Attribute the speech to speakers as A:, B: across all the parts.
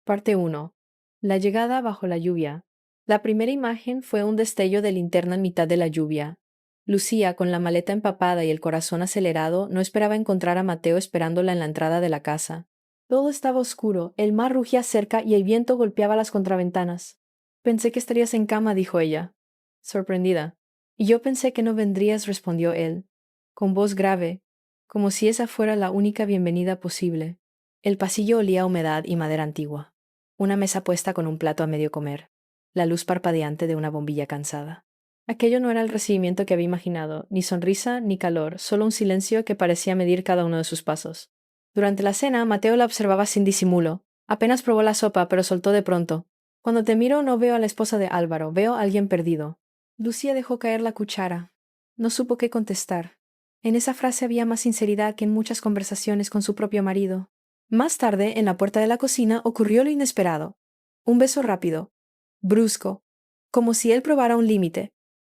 A: Parte uno. La llegada bajo la lluvia. La primera imagen fue un destello de linterna en mitad de la lluvia. Lucía, con la maleta empapada y el corazón acelerado, no esperaba encontrar a Mateo esperándola en la entrada de la casa. Todo estaba oscuro, el mar rugía cerca y el viento golpeaba las contraventanas. Pensé que estarías en cama, dijo ella, sorprendida. Y yo pensé que no vendrías, respondió él, con voz grave, como si esa fuera la única bienvenida posible. El pasillo olía a humedad y madera antigua. Una mesa puesta con un plato a medio comer. La luz parpadeante de una bombilla cansada. Aquello no era el recibimiento que había imaginado, ni sonrisa ni calor, solo un silencio que parecía medir cada uno de sus pasos. Durante la cena, Mateo la observaba sin disimulo. Apenas probó la sopa, pero soltó de pronto. Cuando te miro no veo a la esposa de Álvaro, veo a alguien perdido. Lucía dejó caer la cuchara. No supo qué contestar. En esa frase había más sinceridad que en muchas conversaciones con su propio marido. Más tarde, en la puerta de la cocina, ocurrió lo inesperado. Un beso rápido, brusco, como si él probara un límite.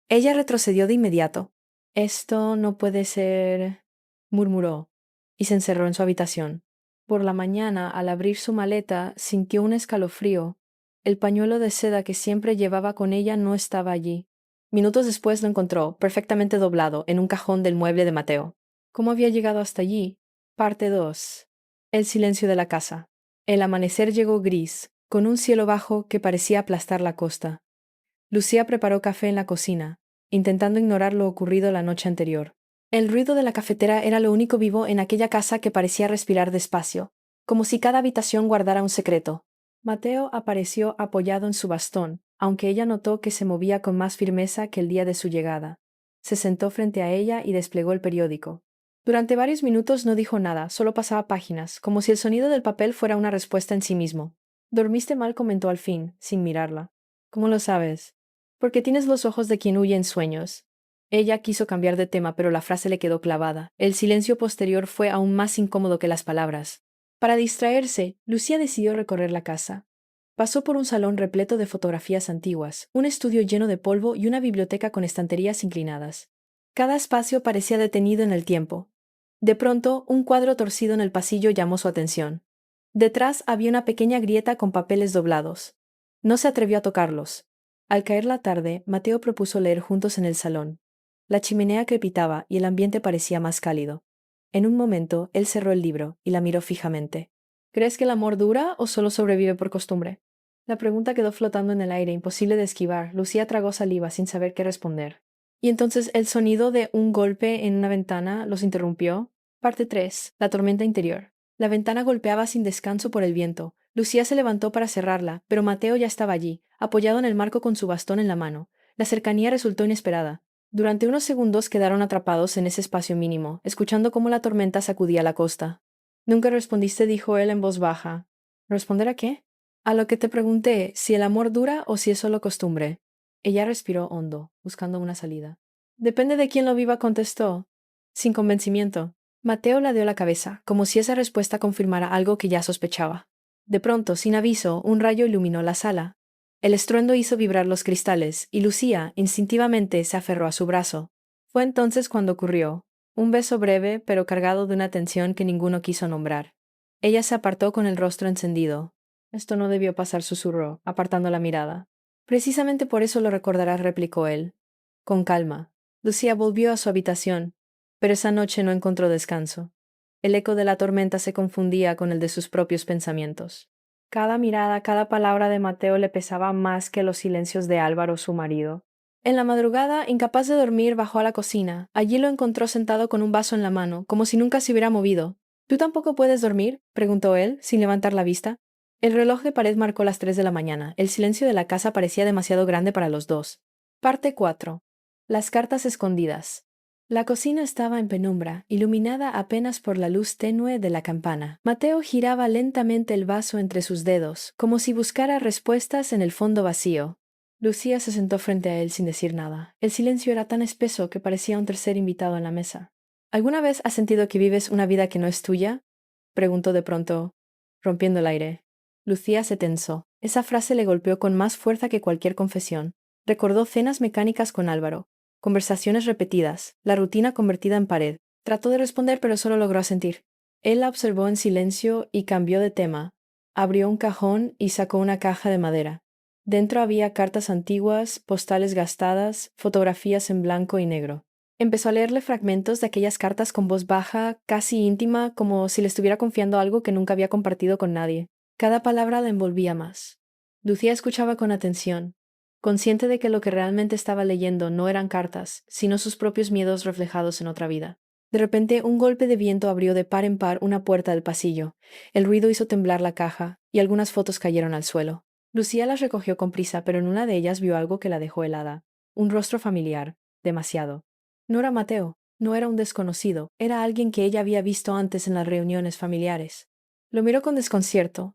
A: Ella retrocedió de inmediato. Esto no puede ser, murmuró, y se encerró en su habitación. Por la mañana, al abrir su maleta, sintió un escalofrío. El pañuelo de seda que siempre llevaba con ella no estaba allí. Minutos después lo encontró, perfectamente doblado, en un cajón del mueble de Mateo. ¿Cómo había llegado hasta allí? Parte 2. El silencio de la casa. El amanecer llegó gris, con un cielo bajo que parecía aplastar la costa. Lucía preparó café en la cocina, intentando ignorar lo ocurrido la noche anterior. El ruido de la cafetera era lo único vivo en aquella casa que parecía respirar despacio, como si cada habitación guardara un secreto. Mateo apareció apoyado en su bastón, aunque ella notó que se movía con más firmeza que el día de su llegada. Se sentó frente a ella y desplegó el periódico. Durante varios minutos no dijo nada, solo pasaba páginas, como si el sonido del papel fuera una respuesta en sí mismo. «¿Dormiste mal?», comentó al fin, sin mirarla. «¿Cómo lo sabes?» «Porque tienes los ojos de quien huye en sueños». Ella quiso cambiar de tema, pero la frase le quedó clavada. El silencio posterior fue aún más incómodo que las palabras. Para distraerse, Lucía decidió recorrer la casa. Pasó por un salón repleto de fotografías antiguas, un estudio lleno de polvo y una biblioteca con estanterías inclinadas. Cada espacio parecía detenido en el tiempo. De pronto, un cuadro torcido en el pasillo llamó su atención. Detrás había una pequeña grieta con papeles doblados. No se atrevió a tocarlos. Al caer la tarde, Mateo propuso leer juntos en el salón. La chimenea crepitaba y el ambiente parecía más cálido. En un momento, él cerró el libro y la miró fijamente. «¿Crees que el amor dura o solo sobrevive por costumbre?» La pregunta quedó flotando en el aire, imposible de esquivar. Lucía tragó saliva sin saber qué responder. Y entonces el sonido de un golpe en una ventana los interrumpió. Parte 3. La tormenta interior. La ventana golpeaba sin descanso por el viento. Lucía se levantó para cerrarla, pero Mateo ya estaba allí, apoyado en el marco con su bastón en la mano. La cercanía resultó inesperada. Durante unos segundos quedaron atrapados en ese espacio mínimo, escuchando cómo la tormenta sacudía la costa. «Nunca respondiste», dijo él en voz baja. «¿Responder a qué?» «A lo que te pregunté, si el amor dura o si es solo costumbre». Ella respiró hondo, buscando una salida. «Depende de quién lo viva», contestó, sin convencimiento. Mateo la dio la cabeza, como si esa respuesta confirmara algo que ya sospechaba. De pronto, sin aviso, un rayo iluminó la sala. El estruendo hizo vibrar los cristales, y Lucía, instintivamente, se aferró a su brazo. Fue entonces cuando ocurrió. Un beso breve, pero cargado de una tensión que ninguno quiso nombrar. Ella se apartó con el rostro encendido. «Esto no debió pasar», susurró, apartando la mirada. «Precisamente por eso lo recordarás», replicó él. Con calma. Lucía volvió a su habitación, pero esa noche no encontró descanso. El eco de la tormenta se confundía con el de sus propios pensamientos. Cada mirada, cada palabra de Mateo le pesaba más que los silencios de Álvaro, su marido. En la madrugada, incapaz de dormir, bajó a la cocina. Allí lo encontró sentado con un vaso en la mano, como si nunca se hubiera movido. «¿Tú tampoco puedes dormir?», preguntó él, sin levantar la vista. El reloj de pared marcó las 3 de la mañana. El silencio de la casa parecía demasiado grande para los dos. Parte 4. Las cartas escondidas. La cocina estaba en penumbra, iluminada apenas por la luz tenue de la campana. Mateo giraba lentamente el vaso entre sus dedos, como si buscara respuestas en el fondo vacío. Lucía se sentó frente a él sin decir nada. El silencio era tan espeso que parecía un tercer invitado en la mesa. «¿Alguna vez has sentido que vives una vida que no es tuya?», preguntó de pronto, rompiendo el aire. Lucía se tensó. Esa frase le golpeó con más fuerza que cualquier confesión. Recordó cenas mecánicas con Álvaro, conversaciones repetidas, la rutina convertida en pared. Trató de responder, pero solo logró asentir. Él la observó en silencio y cambió de tema. Abrió un cajón y sacó una caja de madera. Dentro había cartas antiguas, postales gastadas, fotografías en blanco y negro. Empezó a leerle fragmentos de aquellas cartas con voz baja, casi íntima, como si le estuviera confiando algo que nunca había compartido con nadie. Cada palabra la envolvía más. Lucía escuchaba con atención, consciente de que lo que realmente estaba leyendo no eran cartas, sino sus propios miedos reflejados en otra vida. De repente, un golpe de viento abrió de par en par una puerta del pasillo. El ruido hizo temblar la caja, y algunas fotos cayeron al suelo. Lucía las recogió con prisa, pero en una de ellas vio algo que la dejó helada. Un rostro familiar, demasiado. No era Mateo, no era un desconocido, era alguien que ella había visto antes en las reuniones familiares. Lo miró con desconcierto,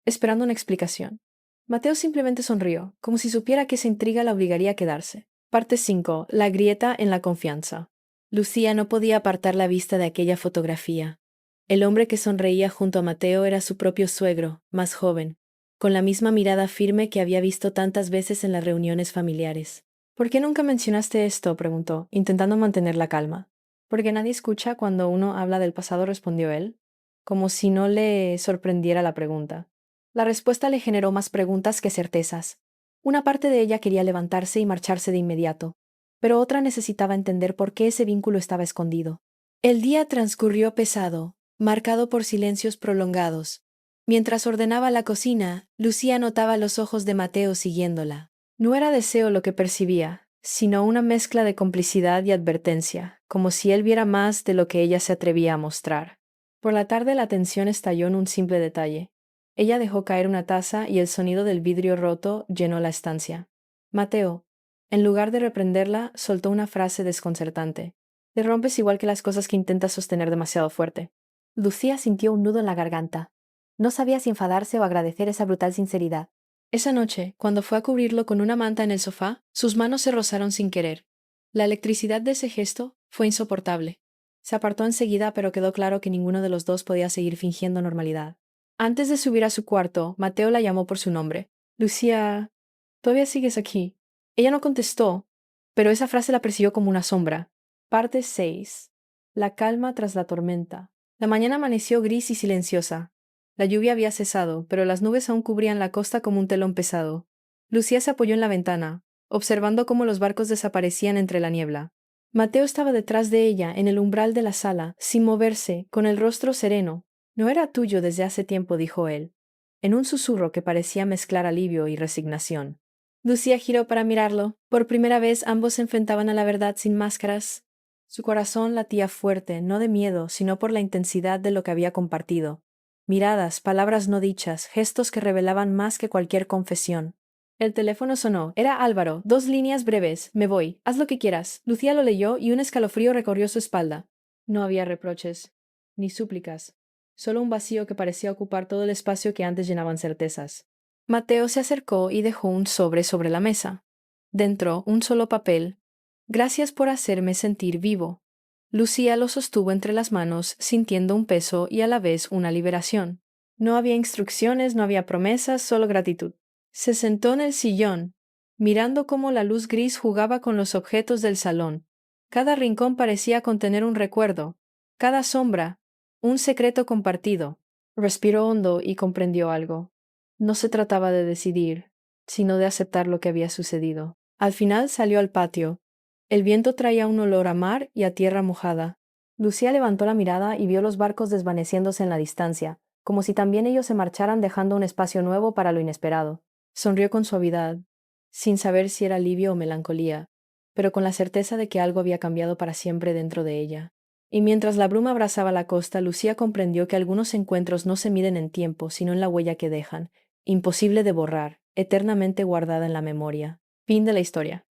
A: esperando una explicación. Mateo simplemente sonrió, como si supiera que esa intriga la obligaría a quedarse. Parte 5. La grieta en la confianza. Lucía no podía apartar la vista de aquella fotografía. El hombre que sonreía junto a Mateo era su propio suegro, más joven, con la misma mirada firme que había visto tantas veces en las reuniones familiares. ¿Por qué nunca mencionaste esto?, preguntó, intentando mantener la calma. Porque nadie escucha cuando uno habla del pasado, respondió él, como si no le sorprendiera la pregunta. La respuesta le generó más preguntas que certezas. Una parte de ella quería levantarse y marcharse de inmediato, pero otra necesitaba entender por qué ese vínculo estaba escondido. El día transcurrió pesado, marcado por silencios prolongados. Mientras ordenaba la cocina, Lucía notaba los ojos de Mateo siguiéndola. No era deseo lo que percibía, sino una mezcla de complicidad y advertencia, como si él viera más de lo que ella se atrevía a mostrar. Por la tarde la tensión estalló en un simple detalle. Ella dejó caer una taza y el sonido del vidrio roto llenó la estancia. Mateo, en lugar de reprenderla, soltó una frase desconcertante. Te rompes igual que las cosas que intentas sostener demasiado fuerte. Lucía sintió un nudo en la garganta. No sabía si enfadarse o agradecer esa brutal sinceridad. Esa noche, cuando fue a cubrirlo con una manta en el sofá, sus manos se rozaron sin querer. La electricidad de ese gesto fue insoportable. Se apartó enseguida, pero quedó claro que ninguno de los dos podía seguir fingiendo normalidad. Antes de subir a su cuarto, Mateo la llamó por su nombre. Lucía, ¿todavía sigues aquí? Ella no contestó, pero esa frase la persiguió como una sombra. Parte 6. La calma tras la tormenta. La mañana amaneció gris y silenciosa. La lluvia había cesado, pero las nubes aún cubrían la costa como un telón pesado. Lucía se apoyó en la ventana, observando cómo los barcos desaparecían entre la niebla. Mateo estaba detrás de ella, en el umbral de la sala, sin moverse, con el rostro sereno. No era tuyo desde hace tiempo, dijo él, en un susurro que parecía mezclar alivio y resignación. Lucía giró para mirarlo. Por primera vez ambos se enfrentaban a la verdad sin máscaras. Su corazón latía fuerte, no de miedo, sino por la intensidad de lo que había compartido. Miradas, palabras no dichas, gestos que revelaban más que cualquier confesión. El teléfono sonó. Era Álvaro. 2 líneas breves. Me voy. Haz lo que quieras. Lucía lo leyó y un escalofrío recorrió su espalda. No había reproches, ni súplicas. Solo un vacío que parecía ocupar todo el espacio que antes llenaban certezas. Mateo se acercó y dejó un sobre la mesa. Dentro, un solo papel. Gracias por hacerme sentir vivo. Lucía lo sostuvo entre las manos, sintiendo un peso y a la vez una liberación. No había instrucciones, no había promesas, solo gratitud. Se sentó en el sillón, mirando cómo la luz gris jugaba con los objetos del salón. Cada rincón parecía contener un recuerdo, cada sombra, un secreto compartido. Respiró hondo y comprendió algo. No se trataba de decidir, sino de aceptar lo que había sucedido. Al final salió al patio. El viento traía un olor a mar y a tierra mojada. Lucía levantó la mirada y vio los barcos desvaneciéndose en la distancia, como si también ellos se marcharan dejando un espacio nuevo para lo inesperado. Sonrió con suavidad, sin saber si era alivio o melancolía, pero con la certeza de que algo había cambiado para siempre dentro de ella. Y mientras la bruma abrazaba la costa, Lucía comprendió que algunos encuentros no se miden en tiempo, sino en la huella que dejan, imposible de borrar, eternamente guardada en la memoria. Fin de la historia.